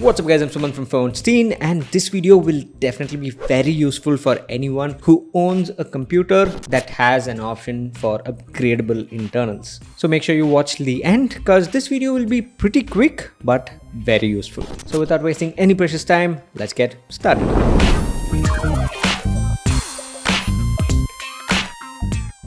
What's up guys, I'm Suman from Stein, and this video will definitely be very useful for anyone who owns a computer that has an option for upgradable internals. So make sure you watch till the end because this video will be pretty quick but very useful. So without wasting any precious time, let's get started.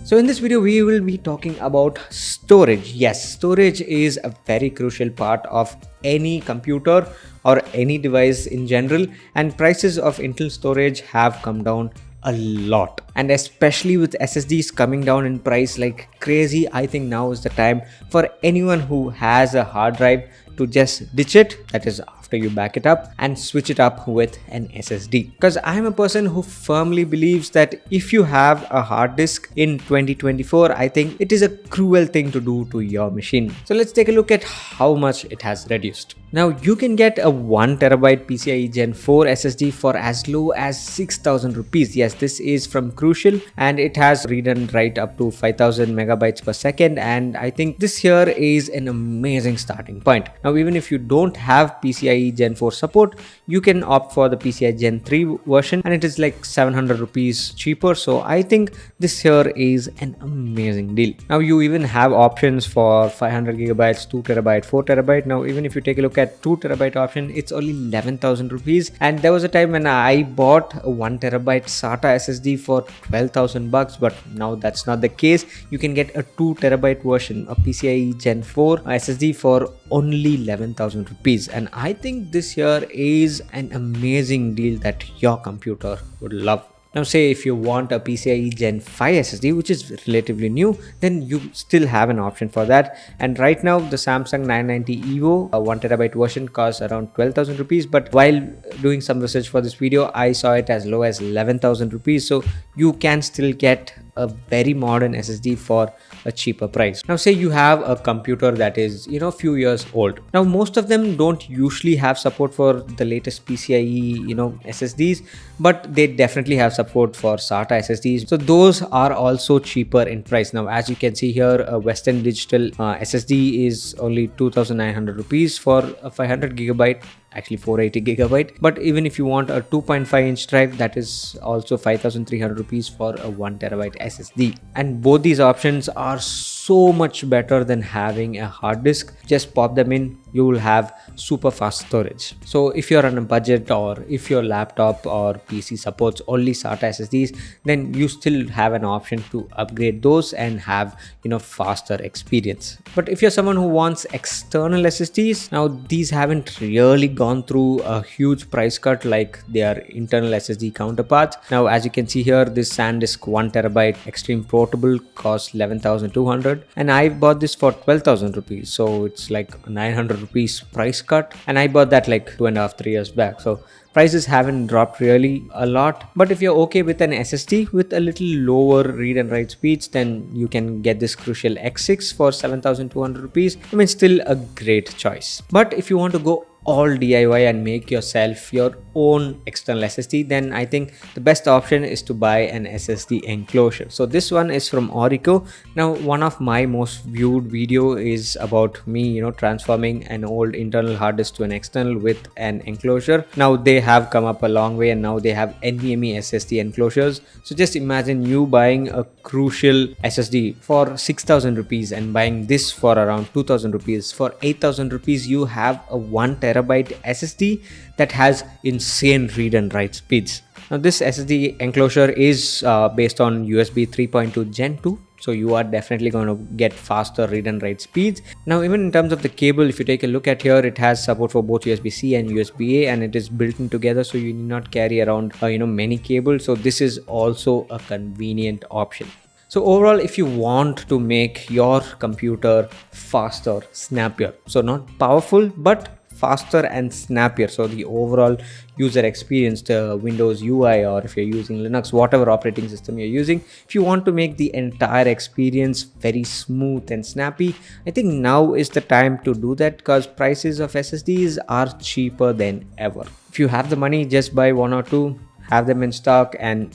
So in this video, we will be talking about storage. Yes, storage is a very crucial part of any computer or any device in general, and prices of internal storage have come down a lot, and especially with SSDs coming down in price like crazy. I think now is the time for anyone who has a hard drive to just ditch it, that is after you back it up, and switch it up with an SSD. Because I am a person who firmly believes that if you have a hard disk in 2024, I think it is a cruel thing to do to your machine. So let's take a look at how much it has reduced. Now you can get a 1TB PCIe Gen 4 SSD for as low as 6,000 rupees. Yes, this is from Crucial, and it has read and write up to 5,000 megabytes per second, and I think this here is an amazing starting point. Now even if you don't have PCIe Gen 4 support, you can opt for the PCIe Gen 3 version, and it is like 700 rupees cheaper. So I think this here is an amazing deal. Now you even have options for 500 gigabytes, 2TB, 4TB. Now even if you take a look at 2TB option, it's only 11,000 rupees, and there was a time when I bought a 1TB SATA SSD for 12,000 bucks, but now that's not the case. You can get a 2TB version of PCIe Gen 4 SSD for only 11,000 rupees, and I think this here is an amazing deal that your computer would love. Now say if you want a PCIe Gen 5 SSD, which is relatively new, then you still have an option for that. And right now the Samsung 990 EVO, a 1TB version, costs around 12,000 rupees. But while doing some research for this video, I saw it as low as 11,000 rupees. So you can still get a very modern SSD for a cheaper price. Now say you have a computer that is few years old. Now most of them don't usually have support for the latest PCIe SSDs, but they definitely have support for SATA SSDs, so those are also cheaper in price. Now as you can see here, a Western Digital SSD is only 2,900 rupees for a 500 gigabyte, actually 480 gigabyte. But even if you want a 2.5 inch drive, that is also 5,300 rupees for a 1TB SSD. And both these options are so much better than having a hard disk. Just pop them in, you will have super fast storage. So if you're on a budget, or if your laptop or PC supports only SATA SSDs, then you still have an option to upgrade those and have faster experience. But if you're someone who wants external SSDs, now these haven't really gone through a huge price cut like their internal SSD counterparts. Now as you can see here, this SanDisk 1TB Extreme Portable costs 11,200, and I bought this for 12,000 rupees. So it's like 900 rupees price cut, and I bought that like 2.5-3 years back. So prices haven't dropped really a lot. But if you're okay with an SSD with a little lower read and write speeds, then you can get this Crucial X6 for 7,200 rupees. I mean, still a great choice. But if you want to go all DIY and make yourself your own external SSD, then I think the best option is to buy an SSD enclosure. So this one is from Orico. Now one of my most viewed video is about me transforming an old internal hard disk to an external with an enclosure. Now they have come up a long way, and now they have NVMe SSD enclosures. So just imagine you buying a Crucial SSD for 6,000 rupees and buying this for around 2,000 rupees. For 8,000 rupees you have a 1TB SSD that has insane read and write speeds. Now this SSD enclosure is based on USB 3.2 Gen 2. So you are definitely going to get faster read and write speeds. Now even in terms of the cable, if you take a look at here, it has support for both USB-C and USB-A, and it is built in together, so you need not carry around many cables. So this is also a convenient option. So overall, if you want to make your computer faster, snappier, so not powerful but faster and snappier, so the overall user experience, the Windows UI, or if you're using Linux, whatever operating system you're using, if you want to make the entire experience very smooth and snappy, I think now is the time to do that, because prices of SSDs are cheaper than ever. If you have the money, just buy one or two, have them in stock, and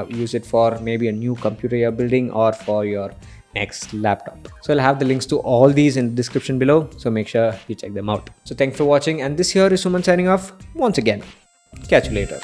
use it for maybe a new computer you're building, or for your next laptop. So I'll have the links to all these in the description below, so make sure you check them out. So thanks for watching, and this here is Suman signing off once again. Catch you later.